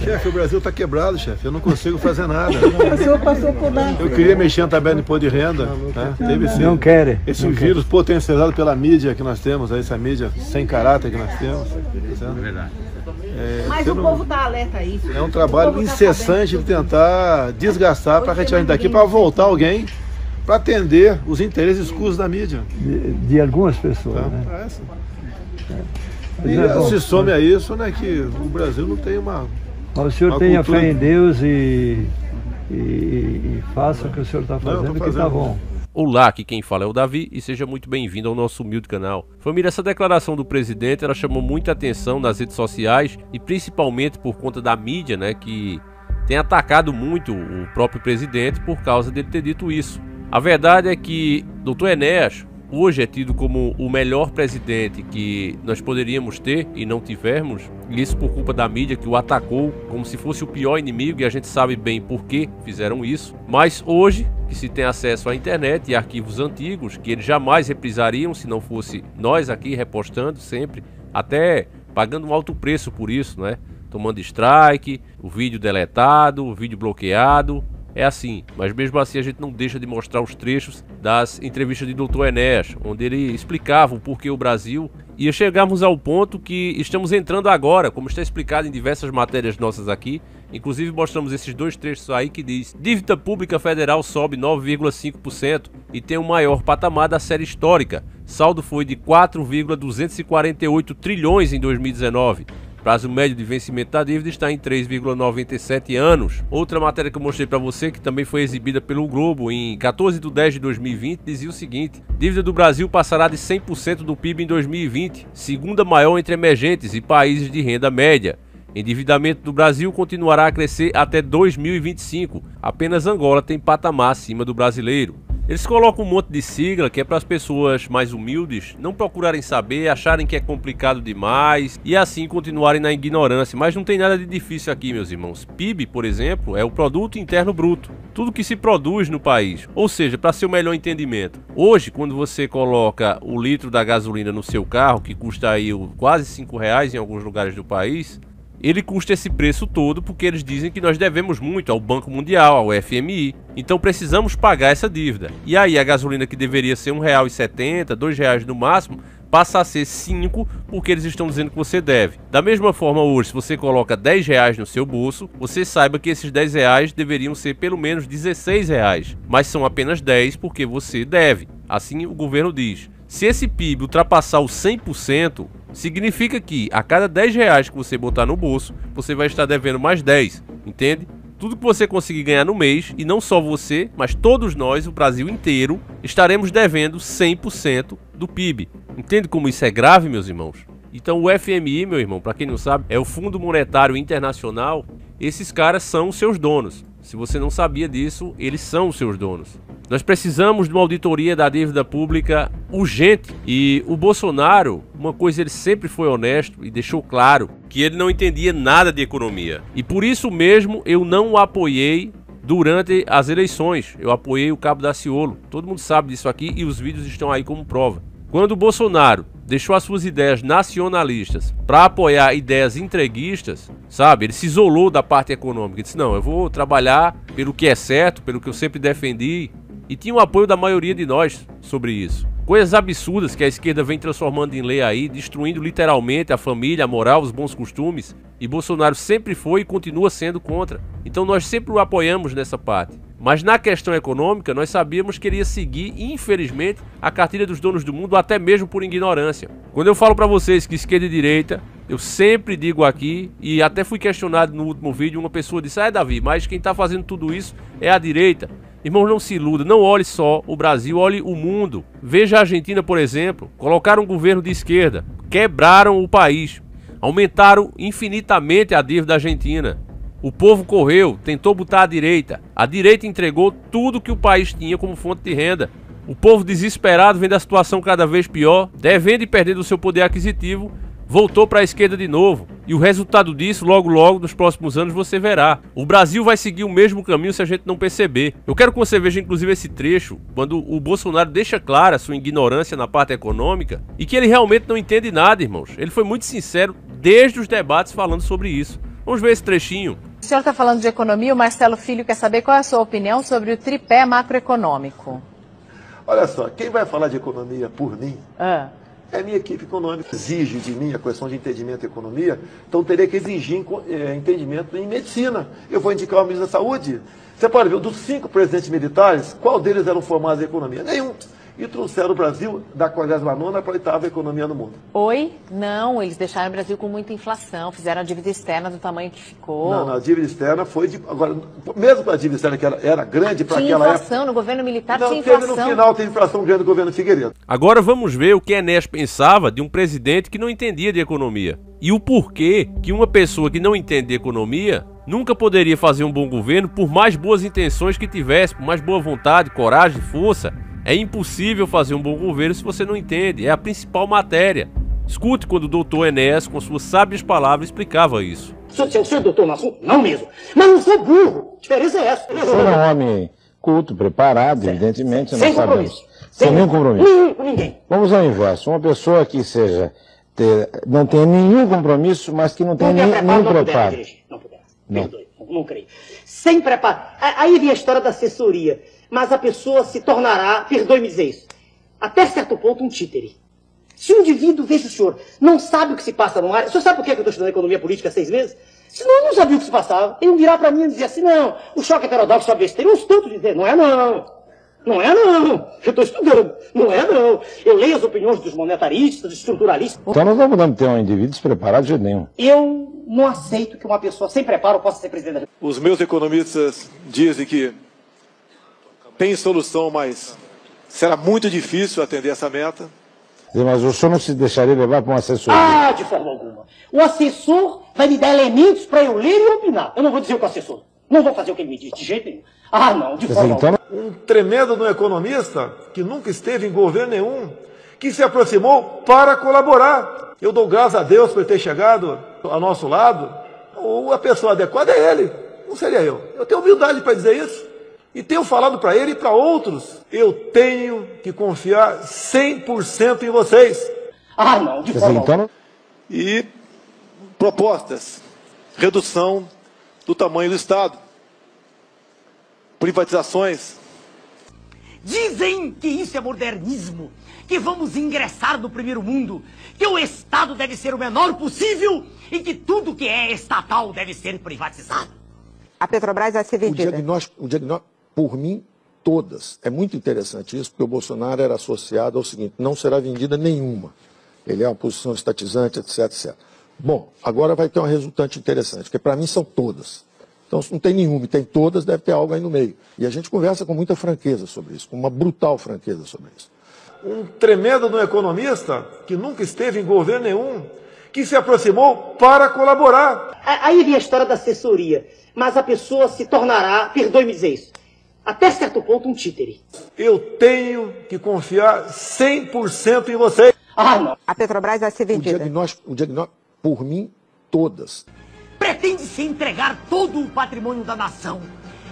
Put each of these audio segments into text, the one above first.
Chefe, o Brasil está quebrado, chefe. Eu não consigo fazer nada. O senhor passou por lá. Eu queria mexer na tabela de imposto de renda. Né? Teve Não querem. Esse vírus potencializado pela mídia que nós temos, essa mídia sem caráter que nós temos. É verdade. Mas o povo está alerta a isso. É um trabalho incessante de tentar desgastar para retirar a gente daqui, para voltar alguém para atender os interesses escusos da mídia. De algumas pessoas, Tá? né? E se some a isso, né, que o Brasil não tem uma... Mas o senhor tenha fé em Deus e faça o que o senhor está fazendo, que está bom. Olá, aqui quem fala é o Davi e seja muito bem-vindo ao nosso humilde canal. Família, essa declaração do presidente, ela chamou muita atenção nas redes sociais e principalmente por conta da mídia, né, que tem atacado muito o próprio presidente por causa dele ter dito isso. A verdade é que Dr. Enéas hoje é tido como o melhor presidente que nós poderíamos ter e não tivemos, e isso por culpa da mídia que o atacou como se fosse o pior inimigo, e a gente sabe bem por que fizeram isso. Mas hoje, que se tem acesso à internet e arquivos antigos, que eles jamais reprisariam se não fosse nós aqui repostando sempre, até pagando um alto preço por isso, né? Tomando strike, o vídeo deletado, o vídeo bloqueado. É assim, mas mesmo assim a gente não deixa de mostrar os trechos das entrevistas de Dr. Enéas, onde ele explicava o porquê o Brasil ia chegarmos ao ponto que estamos entrando agora, como está explicado em diversas matérias nossas aqui. Inclusive mostramos esses dois trechos aí que diz: dívida pública federal sobe 9,5% e tem o maior patamar da série histórica. Saldo foi de 4,248 trilhões em 2019. Prazo médio de vencimento da dívida está em 3,97 anos. Outra matéria que eu mostrei para você, que também foi exibida pelo Globo em 14 de 10 de 2020, dizia o seguinte: dívida do Brasil passará de 100% do PIB em 2020, segunda maior entre emergentes e países de renda média. Endividamento do Brasil continuará a crescer até 2025. Apenas Angola tem patamar acima do brasileiro. Eles colocam um monte de sigla que é para as pessoas mais humildes não procurarem saber, acharem que é complicado demais e assim continuarem na ignorância. Mas não tem nada de difícil aqui, meus irmãos. PIB, por exemplo, é o Produto Interno Bruto. Tudo que se produz no país. Ou seja, para seu melhor entendimento, hoje, quando você coloca o litro da gasolina no seu carro, que custa aí quase R$5 em alguns lugares do país, ele custa esse preço todo porque eles dizem que nós devemos muito ao Banco Mundial, ao FMI. Então precisamos pagar essa dívida. E aí a gasolina que deveria ser R$1,70, R$2 no máximo, passa a ser R$5 porque eles estão dizendo que você deve. Da mesma forma hoje, se você coloca R$10 no seu bolso, você saiba que esses R$10 deveriam ser pelo menos R$16. Mas são apenas 10 porque você deve. Assim o governo diz. Se esse PIB ultrapassar os 100%, significa que a cada R$10 que você botar no bolso, você vai estar devendo mais 10, entende? Tudo que você conseguir ganhar no mês, e não só você, mas todos nós, o Brasil inteiro, estaremos devendo 100% do PIB. Entende como isso é grave, meus irmãos? Então o FMI, meu irmão, para quem não sabe, é o Fundo Monetário Internacional. Esses caras são os seus donos. Se você não sabia disso, eles são os seus donos. Nós precisamos de uma auditoria da dívida pública urgente. E o Bolsonaro, uma coisa, ele sempre foi honesto e deixou claro que ele não entendia nada de economia. E por isso mesmo eu não o apoiei durante as eleições. Eu apoiei o Cabo Daciolo. Todo mundo sabe disso aqui e os vídeos estão aí como prova. Quando o Bolsonaro deixou as suas ideias nacionalistas para apoiar ideias entreguistas, sabe? Ele se isolou da parte econômica. Ele disse: não, eu vou trabalhar pelo que é certo, pelo que eu sempre defendi. E tinha o apoio da maioria de nós sobre isso. Coisas absurdas que a esquerda vem transformando em lei aí, destruindo literalmente a família, a moral, os bons costumes. E Bolsonaro sempre foi e continua sendo contra. Então nós sempre o apoiamos nessa parte. Mas na questão econômica, nós sabíamos que ele ia seguir, infelizmente, a cartilha dos donos do mundo, até mesmo por ignorância. Quando eu falo pra vocês que esquerda e direita, eu sempre digo aqui, e até fui questionado no último vídeo, uma pessoa disse: Davi, mas quem tá fazendo tudo isso é a direita. Irmãos, não se iluda, não olhe só o Brasil, olhe o mundo. Veja a Argentina, por exemplo, colocaram um governo de esquerda, quebraram o país, aumentaram infinitamente a dívida argentina. O povo correu, tentou botar a direita entregou tudo que o país tinha como fonte de renda. O povo desesperado, vendo a situação cada vez pior, devendo e perdendo o seu poder aquisitivo, voltou para a esquerda de novo. E o resultado disso, logo nos próximos anos, você verá. O Brasil vai seguir o mesmo caminho se a gente não perceber. Eu quero que você veja, inclusive, esse trecho, quando o Bolsonaro deixa clara a sua ignorância na parte econômica e que ele realmente não entende nada, irmãos. Ele foi muito sincero desde os debates falando sobre isso. Vamos ver esse trechinho. O senhor está falando de economia, o Marcelo Filho quer saber qual é a sua opinião sobre o tripé macroeconômico. Olha só, quem vai falar de economia por mim é a minha equipe econômica. Exige de mim a questão de entendimento em economia, então teria que exigir entendimento em medicina. Eu vou indicar o ministro da Saúde. Você pode ver, dos 5 presidentes militares, qual deles eram formados em economia? Nenhum. E trouxeram o Brasil da 49ª para a 8ª economia no mundo. Oi? Não, eles deixaram o Brasil com muita inflação, fizeram a dívida externa do tamanho que ficou. Não, a dívida externa foi de... Agora, mesmo com a dívida externa que era grande para aquela época... Tinha inflação, no governo militar não, tinha inflação. No final teve inflação grande no governo Figueiredo. Agora vamos ver o que Enéas pensava de um presidente que não entendia de economia. E o porquê que uma pessoa que não entende de economia nunca poderia fazer um bom governo por mais boas intenções que tivesse, por mais boa vontade, coragem, força. É impossível fazer um bom governo se você não entende, é a principal matéria. Escute quando o doutor Enéas, com suas sábias palavras, explicava isso. O senhor doutor no assunto? Não mesmo. Mas não sou burro. A diferença é essa. O senhor é um homem culto, preparado, evidentemente, nós sem sabemos. Compromisso. Sem nenhum compromisso. Nenhum com ninguém. Vamos ao inverso. Uma pessoa que não tenha nenhum compromisso, mas que não tenha nenhum preparo. Não puder. Perdoe, não creio. Sem preparo. Aí vem a história da assessoria. Mas a pessoa se tornará, perdoe-me dizer isso, até certo ponto um títere. Se um indivíduo, veja o senhor, não sabe o que se passa no ar, o senhor sabe por que eu estou estudando economia política há 6 meses? Senão eu não sabia o que se passava. Ele virar para mim e dizer assim, não, o choque heterodoxo é besteira. Eu estou dizer, não é não. Não é não. Eu estou estudando. Não é não. Eu leio as opiniões dos monetaristas, dos estruturalistas. Então nós não podemos ter um indivíduo despreparado de jeito nenhum. Eu não aceito que uma pessoa sem preparo possa ser presidente da República. Os meus economistas dizem que tem solução, mas será muito difícil atender essa meta. Mas o senhor não se deixaria levar para um assessor? Ah, de forma alguma. O assessor vai me dar elementos para eu ler e opinar. Eu não vou dizer o que o assessor. Não vou fazer o que ele me diz, de jeito nenhum. Ah, não, de forma alguma. Um tremendo no economista que nunca esteve em governo nenhum, que se aproximou para colaborar. Eu dou graças a Deus por ter chegado ao nosso lado. Ou a pessoa adequada é ele, não seria eu. Eu tenho humildade para dizer isso. E tenho falado para ele e para outros, eu tenho que confiar 100% em vocês. Ah, não, de forma alguma. E propostas, redução do tamanho do Estado, privatizações. Dizem que isso é modernismo, que vamos ingressar no primeiro mundo, que o Estado deve ser o menor possível e que tudo que é estatal deve ser privatizado. A Petrobras vai ser vendida. O diagnóstico, por mim, todas. É muito interessante isso, porque o Bolsonaro era associado ao seguinte, não será vendida nenhuma. Ele é uma posição estatizante, etc, etc. Bom, agora vai ter uma resultante interessante, porque para mim são todas. Então, se não tem nenhuma e tem todas, deve ter algo aí no meio. E a gente conversa com muita franqueza sobre isso, com uma brutal franqueza sobre isso. Um tremendo no economista que nunca esteve em governo nenhum, que se aproximou para colaborar. Aí vem a história da assessoria, mas a pessoa se tornará, perdoe-me dizer isso, até certo ponto um títere. Eu tenho que confiar 100% em vocês. Ah, não. A Petrobras vai ser vendida. O diagnóstico, por mim, todas. Pretende-se entregar todo o patrimônio da nação.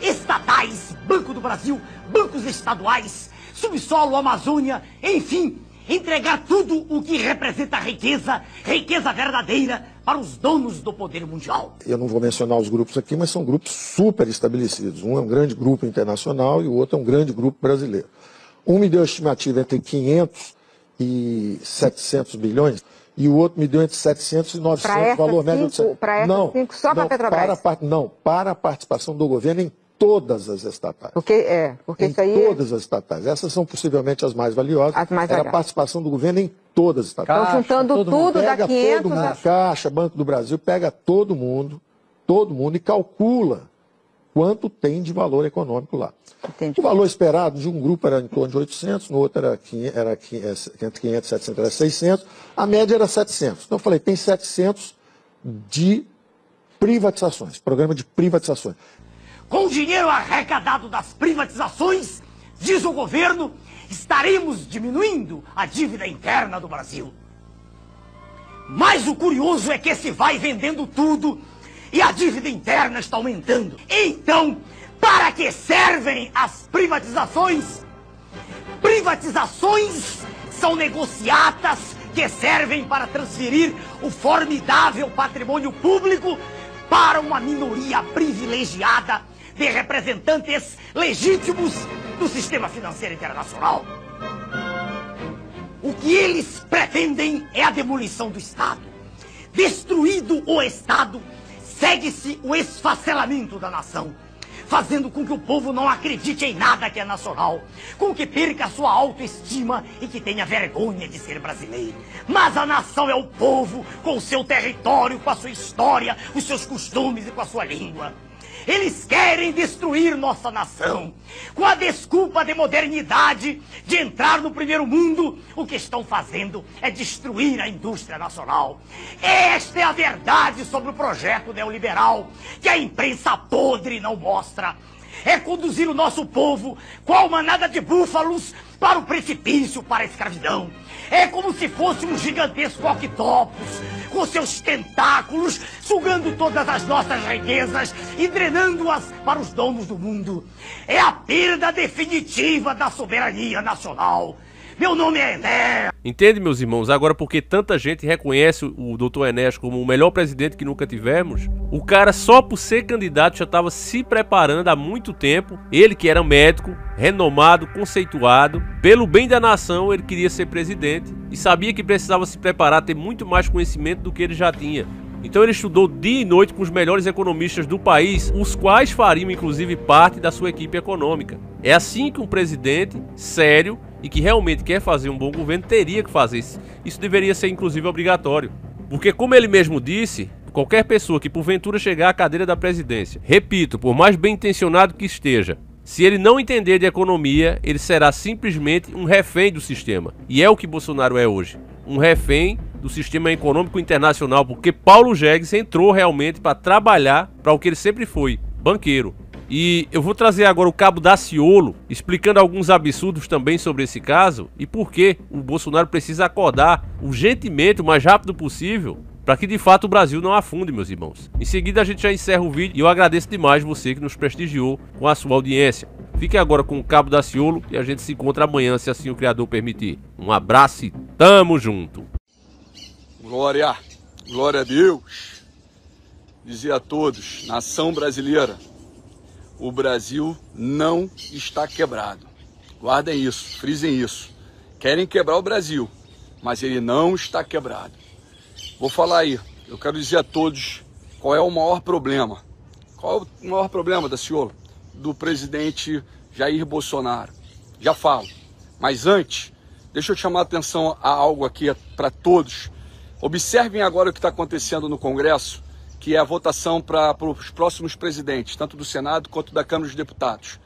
Estatais, Banco do Brasil, bancos estaduais, subsolo, Amazônia, enfim, entregar tudo o que representa riqueza, riqueza verdadeira, para os donos do poder mundial. Eu não vou mencionar os grupos aqui, mas são grupos super estabelecidos. Um é um grande grupo internacional e o outro é um grande grupo brasileiro. Um me deu a estimativa entre 500 e 700 bilhões e o outro me deu entre 700 e 900, valor médio de... Para essas 5, só para a Petrobras? Para a participação do governo em todas as estatais. Porque isso aí... todas as estatais. Essas são possivelmente as mais valiosas. As mais Era a participação do governo em todas as estatais. Estão juntando tudo da 500... Todo mundo, Caixa, Banco do Brasil, pega todo mundo e calcula quanto tem de valor econômico lá. Entendi. O valor esperado de um grupo era em torno de 800, no outro era 500, 700, era 600, a média era 700. Então eu falei, tem 700 de privatizações, programa de privatizações. Com o dinheiro arrecadado das privatizações, diz o governo, estaremos diminuindo a dívida interna do Brasil. Mas o curioso é que se vai vendendo tudo e a dívida interna está aumentando. Então, para que servem as privatizações? Privatizações são negociatas que servem para transferir o formidável patrimônio público para para uma minoria privilegiada de representantes legítimos do sistema financeiro internacional. O que eles pretendem é a demolição do Estado. Destruído o Estado, segue-se o esfacelamento da nação, fazendo com que o povo não acredite em nada que é nacional, com que perca a sua autoestima e que tenha vergonha de ser brasileiro. Mas a nação é o povo, com o seu território, com a sua história, os seus costumes e com a sua língua. Eles querem destruir nossa nação. Com a desculpa de modernidade, de entrar no primeiro mundo, o que estão fazendo é destruir a indústria nacional. Esta é a verdade sobre o projeto neoliberal, que a imprensa podre não mostra. É conduzir o nosso povo, qual manada de búfalos, para o precipício, para a escravidão. É como se fosse um gigantesco octopus, com seus tentáculos, sugando todas as nossas riquezas e drenando-as para os donos do mundo. É a perda definitiva da soberania nacional. Meu nome é Enéas. Entende, meus irmãos? Agora, porque tanta gente reconhece o Dr. Enéas como o melhor presidente que nunca tivemos, o cara, só por ser candidato, já estava se preparando há muito tempo. Ele, que era médico, renomado, conceituado, pelo bem da nação, ele queria ser presidente e sabia que precisava se preparar, ter muito mais conhecimento do que ele já tinha. Então ele estudou dia e noite com os melhores economistas do país, os quais fariam inclusive parte da sua equipe econômica. É assim que um presidente sério e que realmente quer fazer um bom governo teria que fazer isso. Isso deveria ser inclusive obrigatório. Porque, como ele mesmo disse, qualquer pessoa que porventura chegar à cadeira da presidência, repito, por mais bem intencionado que esteja, se ele não entender de economia, ele será simplesmente um refém do sistema. E é o que Bolsonaro é hoje, um refém do sistema econômico internacional, porque Paulo Jegues entrou realmente para trabalhar para o que ele sempre foi, banqueiro. E eu vou trazer agora o Cabo Daciolo, explicando alguns absurdos também sobre esse caso e por que o Bolsonaro precisa acordar urgentemente, o mais rápido possível, para que de fato o Brasil não afunde, meus irmãos. Em seguida a gente já encerra o vídeo e eu agradeço demais você que nos prestigiou com a sua audiência. Fique agora com o Cabo Daciolo e a gente se encontra amanhã, se assim o Criador permitir. Um abraço e tamo junto. Glória, glória a Deus. Dizer a todos, nação brasileira, o Brasil não está quebrado. Guardem isso, frisem isso. Querem quebrar o Brasil, mas ele não está quebrado. Vou falar aí, eu quero dizer a todos qual é o maior problema. Qual é o maior problema, Daciolo? Do presidente Jair Bolsonaro. Já falo. Mas antes, deixa eu chamar a atenção a algo aqui para todos. Observem agora o que está acontecendo no Congresso, que é a votação para os próximos presidentes, tanto do Senado quanto da Câmara dos Deputados.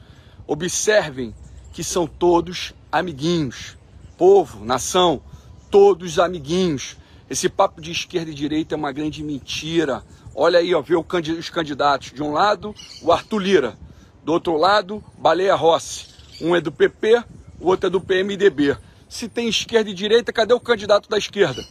Observem que são todos amiguinhos. Povo, nação, todos amiguinhos. Esse papo de esquerda e direita é uma grande mentira. Olha aí, ó, vê os candidatos. De um lado, o Arthur Lira. Do outro lado, Baleia Rossi. Um é do PP, o outro é do PMDB. Se tem esquerda e direita, cadê o candidato da esquerda?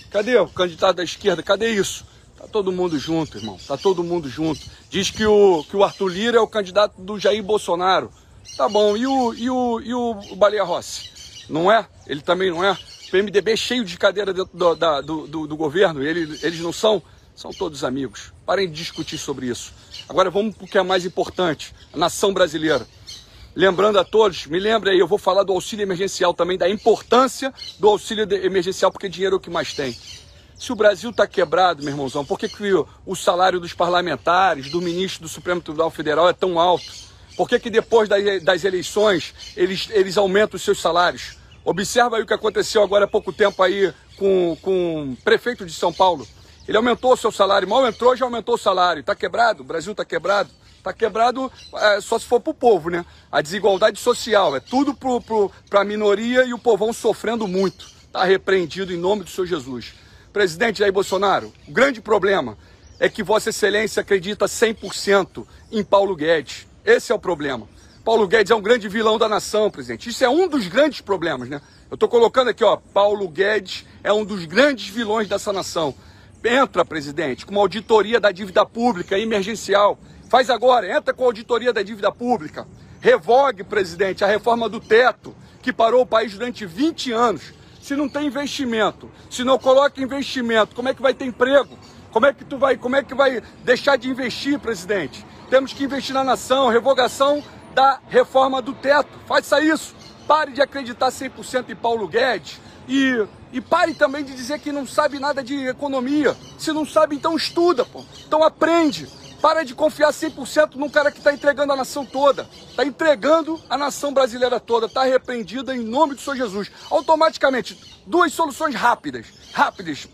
Cadê o candidato da esquerda? Cadê isso? Tá todo mundo junto, irmão. Tá todo mundo junto. Diz que o Arthur Lira é o candidato do Jair Bolsonaro. Tá bom. E o Baleia Rossi? Não é? Ele também não é? O PMDB é cheio de cadeira do governo. Eles não são? São todos amigos. Parem de discutir sobre isso. Agora vamos para o que é mais importante. A nação brasileira. Lembrando a todos, me lembre aí, eu vou falar do auxílio emergencial também, da importância do auxílio emergencial, porque dinheiro é o que mais tem. Se o Brasil está quebrado, meu irmãozão, por que o salário dos parlamentares, do ministro do Supremo Tribunal Federal é tão alto? Por que depois das eleições eles aumentam os seus salários? Observa aí o que aconteceu agora há pouco tempo aí com o prefeito de São Paulo. Ele aumentou o seu salário, mal entrou, já aumentou o salário. Está quebrado? O Brasil está quebrado? Está quebrado só se for para o povo, né? A desigualdade social, é tudo para a minoria e o povão sofrendo muito. Está repreendido em nome do Senhor Jesus. Presidente Jair Bolsonaro, o grande problema é que Vossa Excelência acredita 100% em Paulo Guedes. Esse é o problema. Paulo Guedes é um grande vilão da nação, presidente. Isso é um dos grandes problemas, né? Eu estou colocando aqui, ó, Paulo Guedes é um dos grandes vilões dessa nação. Entra, presidente, com uma auditoria da dívida pública emergencial. Faz agora, entra com a auditoria da dívida pública. Revogue, presidente, a reforma do teto, que parou o país durante 20 anos. Se não tem investimento, se não coloca investimento, como é que vai ter emprego? Como é que vai deixar de investir, presidente? Temos que investir na nação, revogação da reforma do teto. Faça isso. Pare de acreditar 100% em Paulo Guedes e pare também de dizer que não sabe nada de economia. Se não sabe, então estuda, pô. Então aprende. Para de confiar 100% num cara que está entregando a nação toda. Está entregando a nação brasileira toda. Está repreendida em nome do Senhor Jesus. Automaticamente, duas soluções rápidas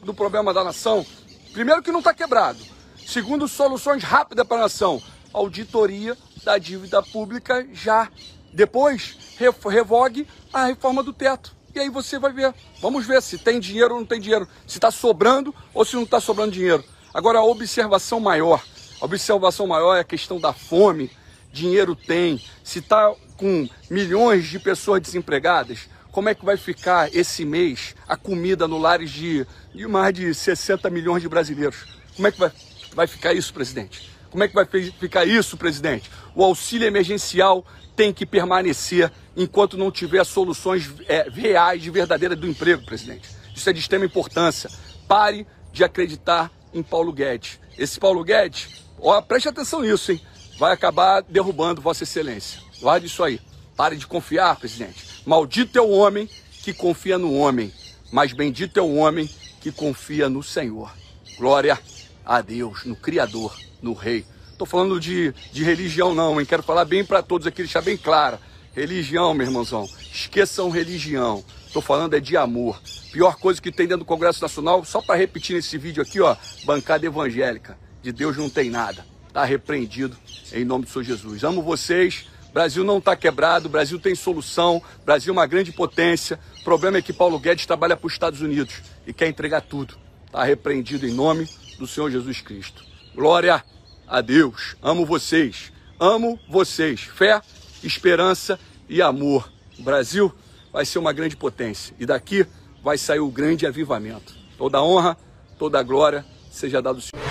do problema da nação. Primeiro, que não está quebrado. Segundo, soluções rápidas para a nação. Auditoria da dívida pública já. Depois, revogue a reforma do teto. E aí você vai ver. Vamos ver se tem dinheiro ou não tem dinheiro. Se está sobrando ou se não está sobrando dinheiro. Agora, a observação maior é a questão da fome. Dinheiro tem. Se está com milhões de pessoas desempregadas, como é que vai ficar esse mês a comida no lares de mais de 60 milhões de brasileiros? Como é que vai ficar isso, presidente? Como é que vai ficar isso, presidente? O auxílio emergencial tem que permanecer enquanto não tiver soluções reais e verdadeiras do emprego, presidente. Isso é de extrema importância. Pare de acreditar em Paulo Guedes. Esse Paulo Guedes, preste atenção nisso, hein? Vai acabar derrubando Vossa Excelência. Guarde isso aí. Pare de confiar, presidente. Maldito é o homem que confia no homem, mas bendito é o homem que confia no Senhor. Glória a Deus, no Criador, no Rei. Estou falando de religião não, hein? Quero falar bem para todos aqui, deixar bem claro. Religião, meu irmãozão, esqueçam religião. Estou falando de amor. Pior coisa que tem dentro do Congresso Nacional, só para repetir nesse vídeo aqui, bancada evangélica. De Deus não tem nada. Está repreendido em nome do Senhor Jesus. Amo vocês. Brasil não está quebrado, Brasil tem solução, Brasil é uma grande potência. O problema é que Paulo Guedes trabalha para os Estados Unidos e quer entregar tudo. Está repreendido em nome do Senhor Jesus Cristo. Glória a Deus. Amo vocês. Amo vocês. Fé, esperança e amor. O Brasil vai ser uma grande potência e daqui vai sair o grande avivamento. Toda honra, toda glória seja dada ao Senhor.